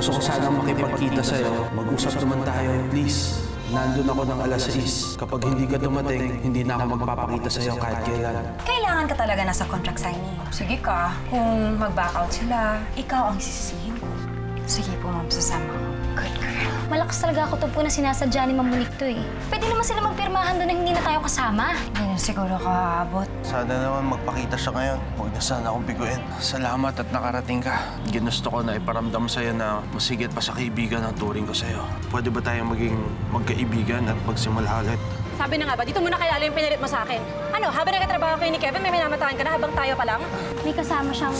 Gusto ko sanang makipagkita sa'yo. Mag-usap naman tayo, please. Nandun ako ng alas 6. Kapag hindi ka dumating, hindi na ako magpapakita sa'yo kahit kailan. Kailangan ka talaga nasa contract signing. Sige ka, kung mag-back out sila, ikaw ang sisisihin ko. Sige po, ma'am, sasama ko. Good girl. Malakas talaga ako po na sinasadya ni Ma'am Monique to eh. Pwede naman sila magpirmahan doon na hindi na tayo kasama. Hindi na siguro kaabot. Sana naman magpakita siya ngayon. Huwag na sana akong biguin. Salamat at nakarating ka. Ginusto ko na iparamdam sa'yo na masigit pa sa kaibigan ang turing ko sa'yo. Pwede ba tayong maging magkaibigan at magsimula ulit? Sabi na nga ba, dito muna kaya yung pinalit mo sa akin. Ano, habang nagkatrabaho kayo ni Kevin, may minamataan ka na habang tayo pa lang? May kasama siyang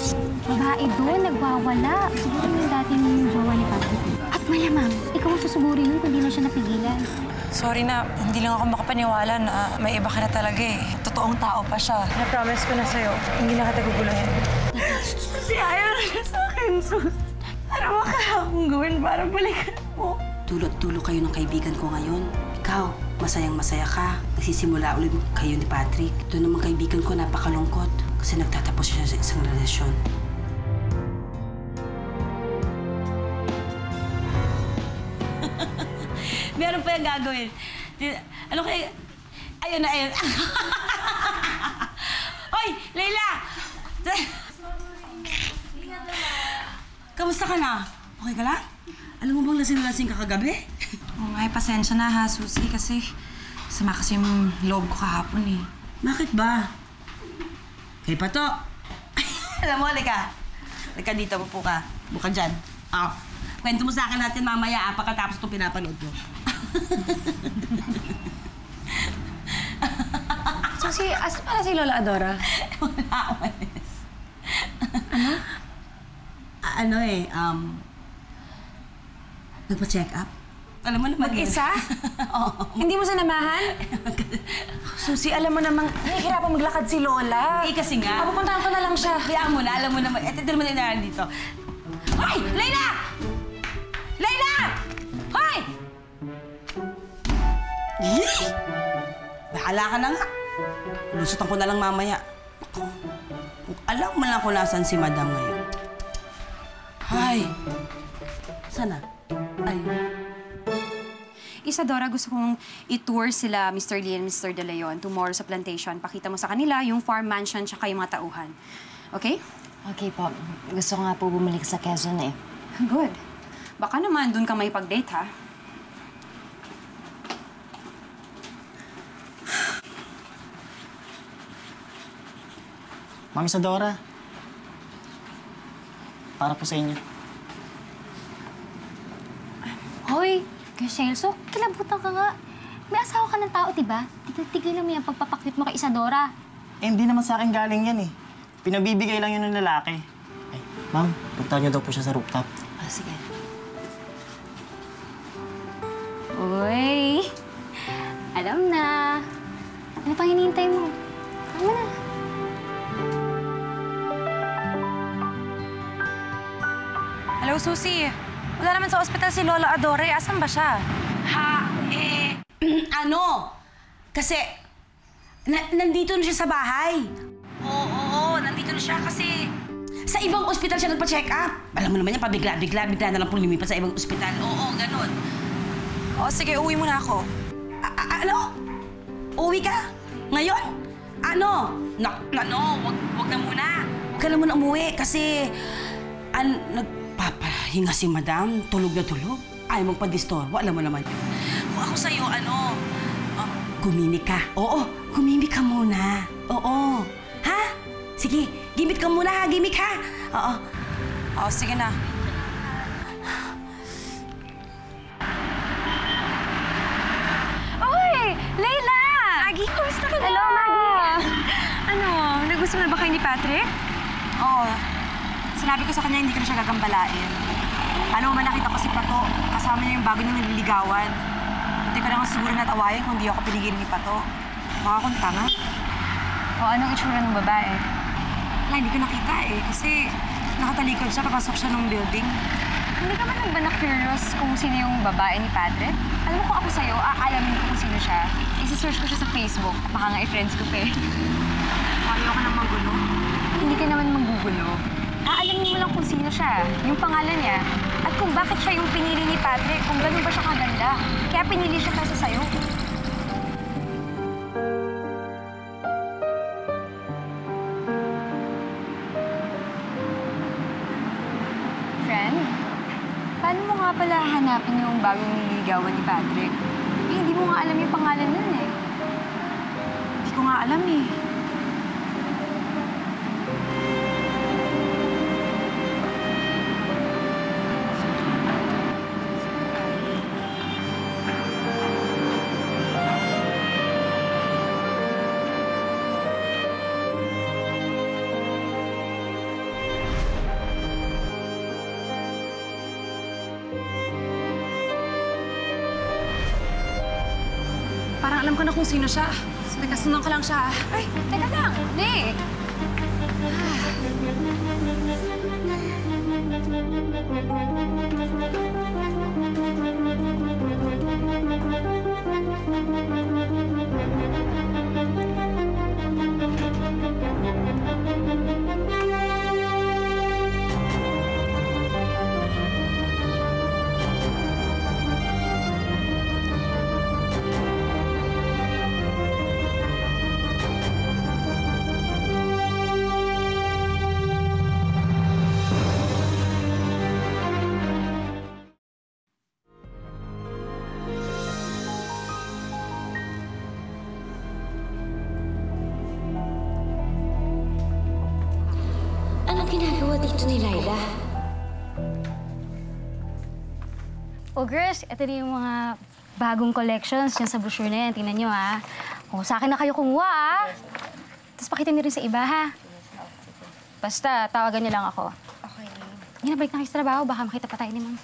babae doon, nagwawala. Siguro yung dating jowa ni Patrick. At malamang, ikaw ang susugurin nun kung di na siya napigilan. Sorry na, hindi lang ako makapaniwala na may iba ka na talaga eh. Totoong tao pa siya. Na-promise ko na sa'yo, hindi na kita guguluhin. Kasi ayaw na siya sa akin, Sus. Ano ba kaya akong gawin para balikan mo? Tulot-tulo kayo ng kaibigan ko ngayon. Ikaw, masayang-masaya ka. Nagsisimula ulit kayo ni Patrick. Ito naman kaibigan ko, napakalungkot. Kasi nagtatapos siya sa isang relasyon. Meron pa yung gagawin. Ano kaya? Ayun na, ayun. Hoy, Leila! Kamusta ka na? Okay ka lang? Alam mo bang lasing-lasing ka kagabi? Oh, ay, pasensya na ha, Susi, kasi sama kasi yung loob ko kahapon eh. Bakit ba? Kay Pato. Alam mo, halika. Halika dito, upo ka. Buka dyan. Kwento mo sa akin natin mamaya, pagkatapos itong pinapanood mo. Susi, asa pala si Lola Adora? Wala, umalis. Ano? Ano eh, nagpa-check up? Alam mo naman Mag-isa? Oo. Hindi mo sinamahan? Susi, alam mo namang nahihirapan maglakad si Lola. Eh, kasi nga. Papupuntahan ko na lang siya. Kaya mo na, alam mo naman. Eto, naman na dito. Hoy! Leila! Leila! Hoy! Yee! Bahala ka na nga. Lusutan ko na lang mamaya. Ako, kung alam mo lang kung nasan si Madam ngayon. Hay! Sana? Ayun. Isadora, gusto kong i-tour sila Mr. Lee and Mr. De Leon tomorrow sa plantation. Pakita mo sa kanila yung farm mansion tsaka yung mga tauhan. Okay? Okay po. Gusto ko nga po bumalik sa Quezon eh. Good. Baka naman dun ka may pag-date, ha? Ma'am Isadora, para po sa inyo. Hoy, Celso, kilabutan ka nga. May asawa ka ng tao, diba? Tigil mo yung pagpapakit mo kay Isadora. Eh, hindi naman sa akin galing yan eh. Pinabibigay lang yun ng lalaki. Ay, ma'am, punta niyo daw po siya sa rooftop. Ah, sige. Uy, alam na. Ano pang hinihintay mo? Tama na. Hello, Susi. Wala naman sa ospital si Lola Adore. Asan ba siya? Ano? Kasi, nandito na siya sa bahay. Oo, nandito na siya kasi sa ibang ospital siya nagpa-check up. Alam mo naman yan, pabigla na lang pong lumipat sa ibang ospital. Oo, ganun. O, sige, uwi muna ako. Ano? Uwi ka? Ngayon? Ano? Wag na muna. Huwag ka na muna umuwi kasi nagpapahinga si Madam. Tulog na tulog. Ayaw mong pa-disturbo. Alam mo naman yun. Kung ako sa'yo, gumimik ka. Oo, gumimik ka muna. Oo. Ha? Sige, gimik ka muna ha. Gimik ha. Oo. O, sige na. Uy! Leila! Maggie, kumusta ka na? Hello, Maggie! Ano, nagustuhan na ba kayo ni Patrick? Oo. Sinabi ko sa kanya hindi ko na siya gagambalain. Alam mo ba, nakita ko si Pato. Kasama niya yung bago niyang nililigawan. Hindi ko na nga siguro natawayan kung di ako pinigilin ni Pato. Baka akong tanga. O, anong itsura ng babae? Wala, hindi ko nakita eh. Kasi nakatalikod siya, papasok siya ng building. Hindi ka man ba na-curious kung sino yung babae ni Patrick? Alam mo kung ako sa'yo, aalamin ko kung sino siya. Isi-search ko siya sa Facebook. Baka nga i-friends ko pa eh. Ayaw ka nang magulo. Hindi ka naman manggugulo. Aalamin mo lang kung sino siya, yung pangalan niya, at kung bakit siya yung pinili ni Patrick, kung ganun ba siya kaganda. Kaya pinili siya kaysa sa'yo. Friend, paano mo nga pala hanapin yung bagong nililigawan ni Patrick? Eh, hindi mo nga alam yung pangalan nun eh. Hindi ko nga alam eh. Parang alam ko na kung sino siya. Teka, sundan ko lang siya. Ay, teka lang. Nick! Anong ginagawa dito ni Laila? Oh, girls, ito na yung mga bagong collections dyan sa brochure na yan. Tingnan nyo, ha? O, sa akin na kayo kumuha, ha? Tapos pakita niyo rin sa iba, ha? Basta, tawagan niyo lang ako. Okay. Hindi na, balik na kayo sa trabaho. Baka makita pa tayo ni Ma'am.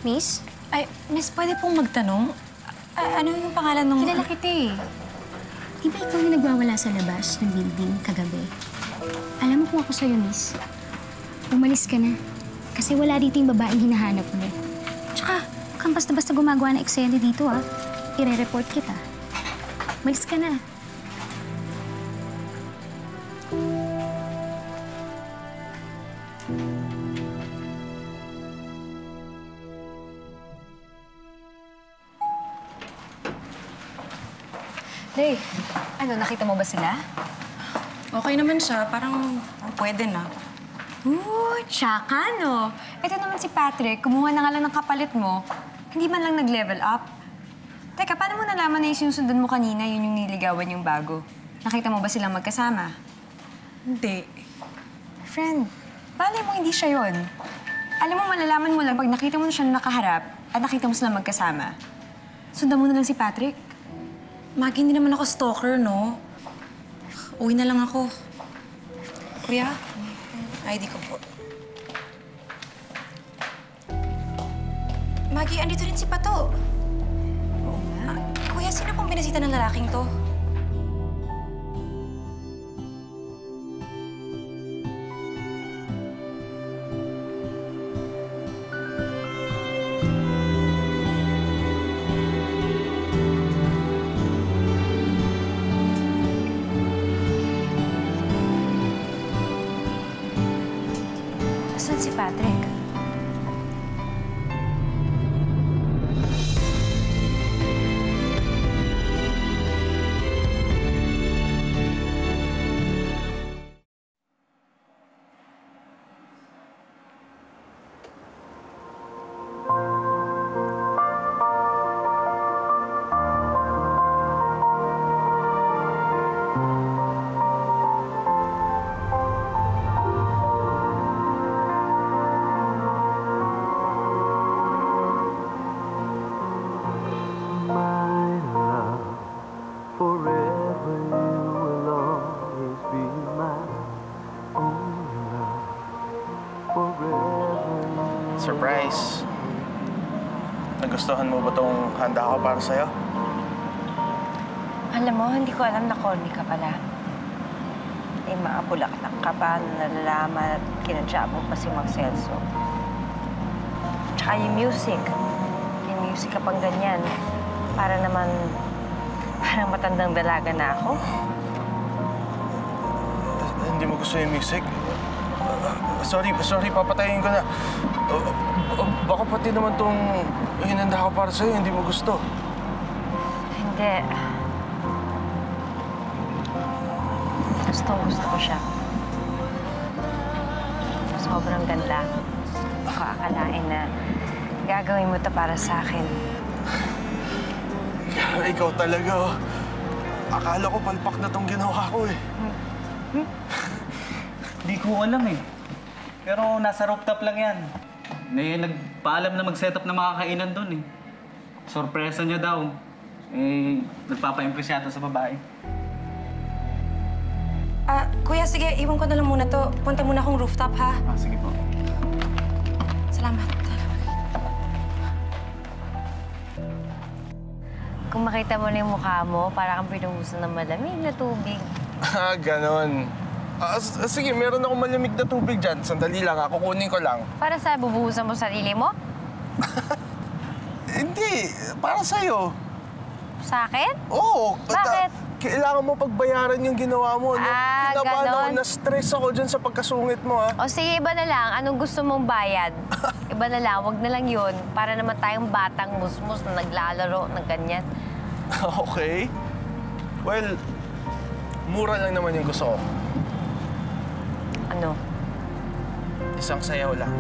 Miss? Ay, miss, pwede pong magtanong? Ano yung pangalan nung... Kilala kita eh. Di ba ikaw na nagwawala sa labas ng building kagabi? Alam mo kung ako sa'yo, miss. Umalis ka na. Kasi wala dito yung babaeng hinahanap mo. Tsaka, huwag kang basta-basta gumagawa ng eksena dito, ah. Ire-report kita. Umalis ka na. Lay, ano, nakita mo ba sila? Okay naman siya. Parang pwede na. Tsaka, no? Ito naman si Patrick, kumuha na nga lang ng kapalit mo. Hindi man lang nag-level up. Teka, paano mo nalaman na yung sinusundan mo kanina, yun yung niligawan yung bago? Nakita mo ba silang magkasama? Hindi. Friend, balay mo hindi siya yun. Alam mo, malalaman mo lang pag nakita mo na siya nakaharap at nakita mo silang magkasama. Sundan mo na lang si Patrick. Maggie, hindi naman ako stalker, no? Uwi na lang ako. Kuya, ID ko po. Maggie, andito rin si Pato. Oo nga. Kuya, sino pong binasita ng lalaking to? Saan si Patrick? Surprise. Nagustuhan mo ba tong handa ko para sa'yo? Alam mo, hindi ko alam na corny ka pala. May mga bulaklak ka ba na nalalaman at kinadya mo pa si Mang Celso? Tsaka yung music. Yung music ka pang ganyan. Para naman, parang matandang dalaga na ako. Hindi mo gusto yung music? Sorry, papatayin ko na. Baka pati naman tong hinanda ko para sa'yo, hindi mo gusto. Hindi. Gusto ko siya. Sobrang ganda. Baka akalain na gagawin mo to para sa akin. Ikaw talaga, oh. Akala ko palpak na tong ginawa ko, eh. Hindi ko alam eh. Pero nasa rooftop lang yan. May nagpaalam na mag-set up na makakainan doon eh. Sorpresa niya daw. Nagpapa-impress yata sa babae. Kuya, sige, iwan ko na lang muna to. Punta muna akong rooftop, ha? Sige po. Salamat. Kung makita mo na yung mukha mo, parang kang pinuhusan ng malamig na tubig. Ganon. Sige, meron akong malamig na tubig dyan. Sandali lang, kukunin ko lang. Para sa bubuhusan mo sarili mo? Hindi, para sa'yo. Sa akin? Oo. Bakit? Kailangan mo pagbayaran yung ginawa mo. Kinabahan ako, ganon. na-stress ako dyan sa pagkasungit mo, ha? O sige, iba na lang. Anong gusto mong bayad? Iba na lang. Wag na lang yun. Para naman tayong batang musmus na naglalaro ng ganyan. Okay. Well, mura lang naman yung gusto ko. Ano? Isang sayaw lang.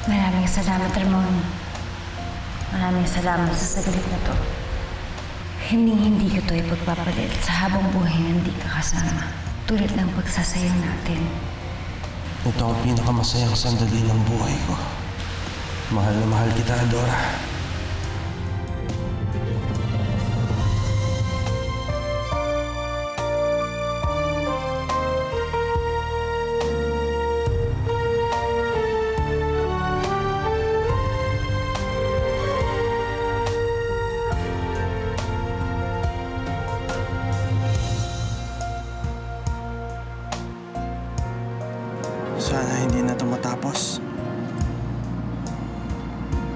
Maraming salamat, Ramon. Maraming salamat sa saglit na to. Hindi ko to ipagpapalit sa habang buhay na hindi ka kasama. Tulad ng pagsasayaw natin. Ito ang pinakamasayang sandali ng buhay ko. Mahal na mahal kita, Adora. Sana hindi na ito matapos.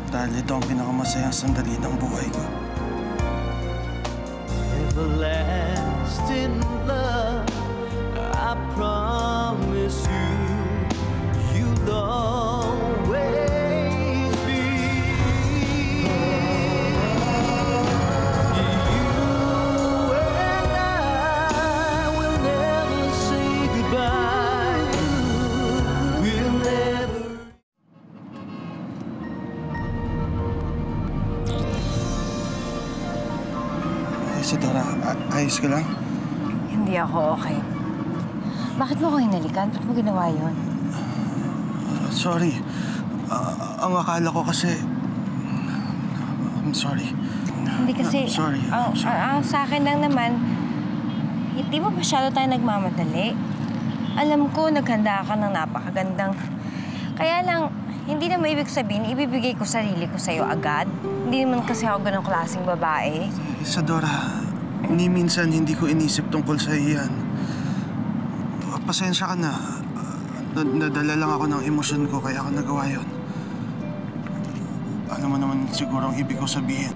Dahil ito ang pinakamasayang sandali ng buhay ko. Everlasting love, I promise you, you'll always be. You and I will never say goodbye. We'll never. Isadora, ayos ka lang? Hindi ako okay. Bakit mo ko hinalikan? Bakit mo ginawa yun? Sorry. Ang akala ko kasi... I'm sorry. Hindi kasi... I'm sorry. Sa akin lang naman, hindi mo masyado tayo nagmamadali. Alam ko, naghanda ka ng napakagandang... Kaya lang, hindi naman ibig sabihin, ibibigay ko sarili ko sa'yo agad. Hindi naman kasi ako ganong klaseng babae. Isadora, ni minsan hindi ko inisip tungkol sa iyan. Pasensya ka na. Nadala lang ako ng emosyon ko kaya ako nagawa yun. Ano mo naman siguro ang ibig ko sabihin?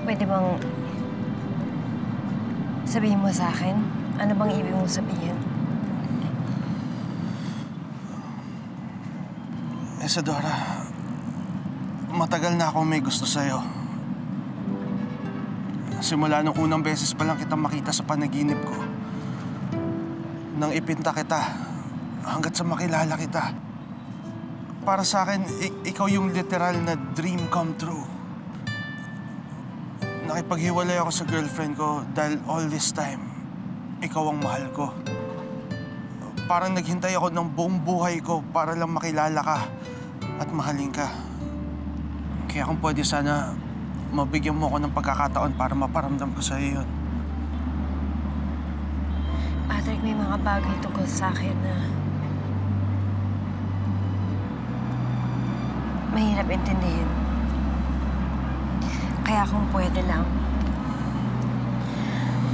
Pwede bang sabihin mo sa akin? Ano bang ibig mong sabihin? Isadora, matagal na akong may gusto sa'yo. Simula nung unang beses pa lang kitang makita sa panaginip ko. Nang ipinta kita, hanggat sa makilala kita. Para sa akin, ikaw yung literal na dream come true. Nakipaghiwalay ako sa girlfriend ko dahil all this time, ikaw ang mahal ko. Parang naghintay ako ng buong buhay ko para lang makilala ka at mahalin ka. Kaya kung pwede sana, mabigyan mo ako ng pagkakataon para maparamdam ko sa'yo yun. Patrick, may mga bagay tungkol sa akin na mahirap intindihin. Kaya kung pwede lang,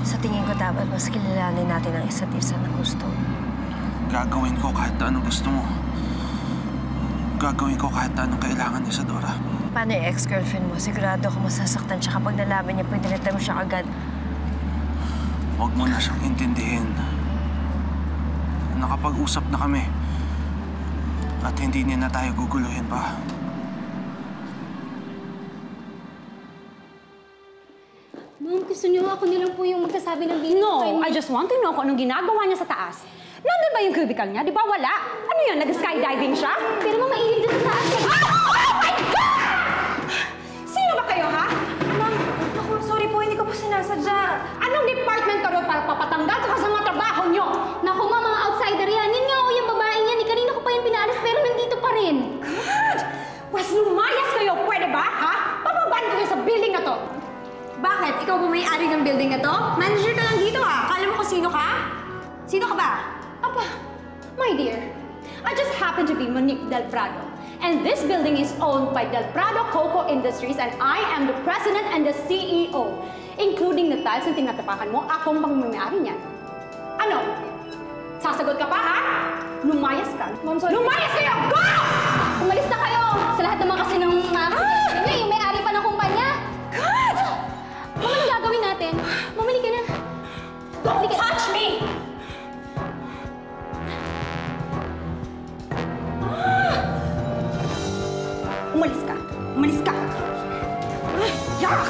sa tingin ko dapat mas kilalanin natin ang isa't isa ng gusto. Gagawin ko kahit anong gusto mo. Gagawin ko kahit anong kailangan, Isadora. Paano yung ex-girlfriend mo? Sigurado ako masasaktan siya kapag nalaman niya pinilita mo siya agad. Huwag mo na siyang intindihin. Nakapag-usap na kami. At hindi niya na tayo guguluhin pa. Ma'am, gusto niyo ako na lang po yung magsasabi ng business No, time. I just want to know kung anong ginagawa niya sa taas. Nandun ba yung cubicle niya? Di ba wala? Ano yan? Nag-skydiving siya? Pero ma'am, mainit dito sa taas eh. Oh my God! Sino ba kayo, ha? Naku, sorry po, hindi ko po sinasadya. Anong department ka ron para papatanggal ka sa mga trabaho niyo? Naku ma'am, mga outsider yan. Yan nga o yung babae niyan. Kanina ko pa yung pinaalis pero nandito pa rin. God! Pues lumayas kayo, pwede ba, ha? Papaban kayo sa building na to. Bakit? Ikaw ba may-ari ng building na to? Manager ka lang dito ah. Kala mo kung sino ka? Sino ka ba? Aba, my dear, I just happen to be Monique Del Prado. And this building is owned by Del Prado Coco Industries and I am the president and the CEO. Including the tiles na tinatapakan mo, akong pang-may-ari niyan. Ano? Sasagot ka pa, ha? Lumayas ka. Ma'am, sorry. Lumayas kayo! Go! Umalis na kayo! Sa lahat naman kasi ng mga yung may-ari pa ng kumpanya. God! Ma'am, anong gagawin natin? Mamali ka na. Don't touch me! Umalis ka! Umalis ka! Yak!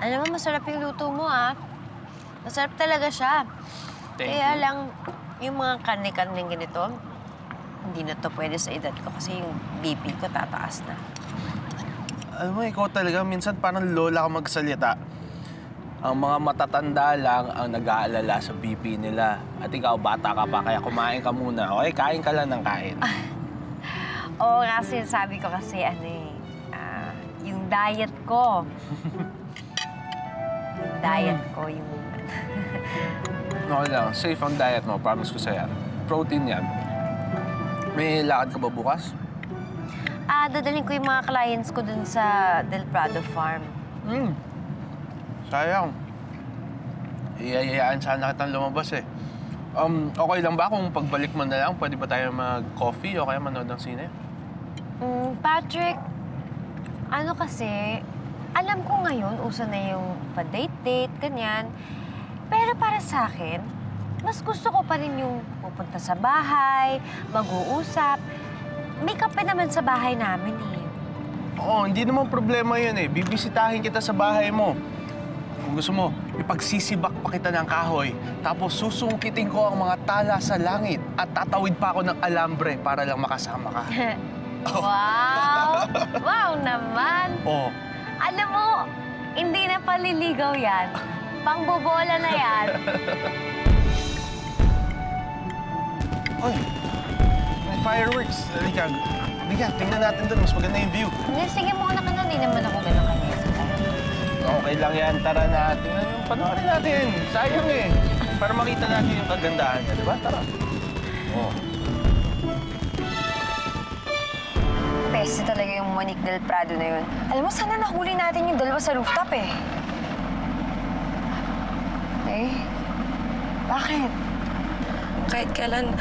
Alam mo, masarap yung luto mo, ah. Masarap talaga siya. Kaya lang, yung mga karne-karneng ganito, hindi na to pwede sa edad ko kasi yung BP ko tataas na. Alam mo, ikaw talaga, minsan parang lola ka magsalita. Ang mga matatanda lang ang nag-aalala sa BP nila. At ikaw, bata ka pa, kaya kumain ka muna. Okay, kain ka lang ng kain. Oo, kasi sabi ko kasi, yung diet ko. Yung diet ko, yung... Okay lang, safe ang diet mo, promise ko sa'yo. Protein yan. May lakad ka ba bukas? Dadalhin ko yung mga clients ko dun sa Del Prado Farm. Sayang. Iyayayaan sana kitang lumabas eh. Okay lang ba kung pagbalik mo na lang, pwede ba tayo mag-coffee o kaya manood ng sine? Patrick, ano kasi, alam ko ngayon, uso na yung pa-date-date, ganyan. Pero para sa akin, mas gusto ko pa rin yung pupunta sa bahay, mag-uusap. May kape naman sa bahay namin eh. Oo, hindi naman problema yun eh. Bibisitahin kita sa bahay mo. Kung gusto mo, ipagsisibak pa kita ng kahoy, tapos susungkitin ko ang mga tala sa langit at tatawid pa ako ng alambre para lang makasama ka. Wow! Wow naman! Oo. Alam mo, hindi na paliligaw yan. Pangbobola na yan. Oy, may fireworks. Halika, tingnan natin doon. Mas maganda yung view. Hindi, sige mo na ka na. Hindi naman ako ganun kanya. Okay lang yan. Tara na. Tingnan yung panoorin natin. Sayang eh. Para makita natin yung kagandahan niya, di ba? Tara. Oo. Peste talaga yung Monique Del Prado na yun. Alam mo, sana nahuli natin yung dalawa sa rooftop eh. Eh? Bakit? Kahit kailan,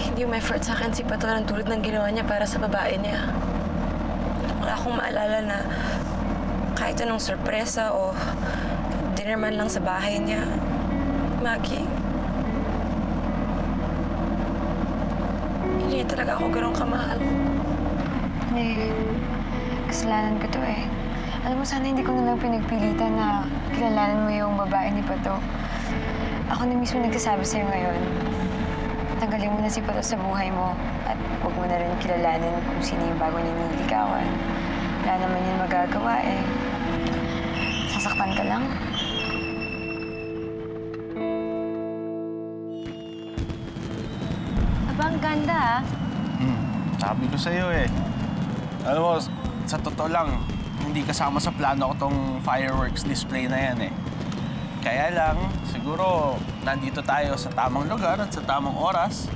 hindi umeffort sa akin si Patron tulad ng ginawa niya para sa babae niya. Wala akong maalala na kahit anong sorpresa o dinner man lang sa bahay niya. Maggie. Hindi niya talaga ako ganun kamahal. Eh, kasalanan ko to eh. Alam mo, sana hindi ko na lang pinagpilitan na kilalanan mo yung babae ni Pato. Ako na mismo nagsasabi sa'yo ngayon. Tanggalin mo na si Pato sa buhay mo at huwag mo na rin kilalanin kung sino yung bago niya nililigawan. Wala naman yun magagawa eh. Sasaktan ka lang. Aba, ang ganda ah. Sabi ko sa'yo eh. Alam mo, sa totoo lang, hindi kasama sa plano ko tong fireworks display na yan eh. Kaya lang, siguro nandito tayo sa tamang lugar at sa tamang oras.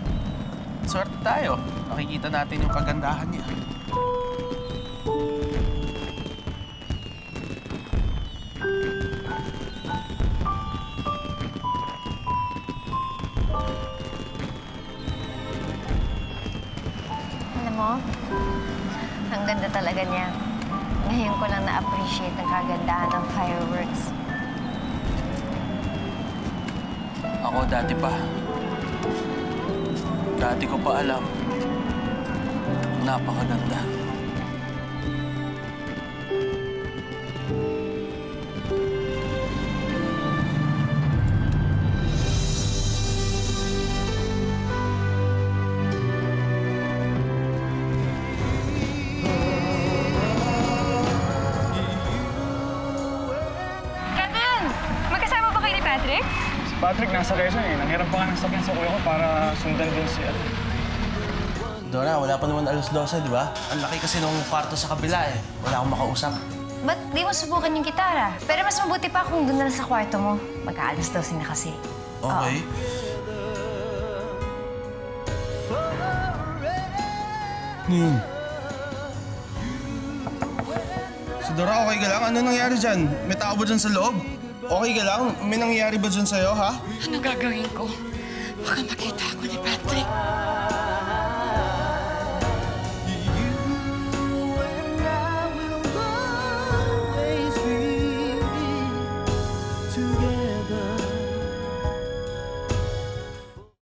Swerte tayo. Nakikita natin yung kagandahan niya. Alam mo, ang ganda talaga niya. Ngayon ko lang na-appreciate ang kagandahan ng fireworks. Ako dati pa. Dati ko pa alam. Napakaganda. Kevin! Magkasama ba kayo ni Patrick? Patrick, nasa Quezon eh. Nanghiram pa nga ng sakyan sa kuya ko para sundan din si Dora, wala pa naman alas 12, di ba? Ang laki kasi nung kwarto sa kabila eh. Wala akong makausap. Ba't di mo subukan yung gitara? Pero mas mabuti pa kung doon na lang sa kwarto mo. Mag-aalas 12 na kasi. Okay. Ngayon. Si Dora, okay ka lang? Ano nangyari dyan? May tao ba dyan sa loob? Okay ka lang? May nangyayari ba dyan sa'yo, ha? Ano gagawin ko? Baka makita ako ni Patrick.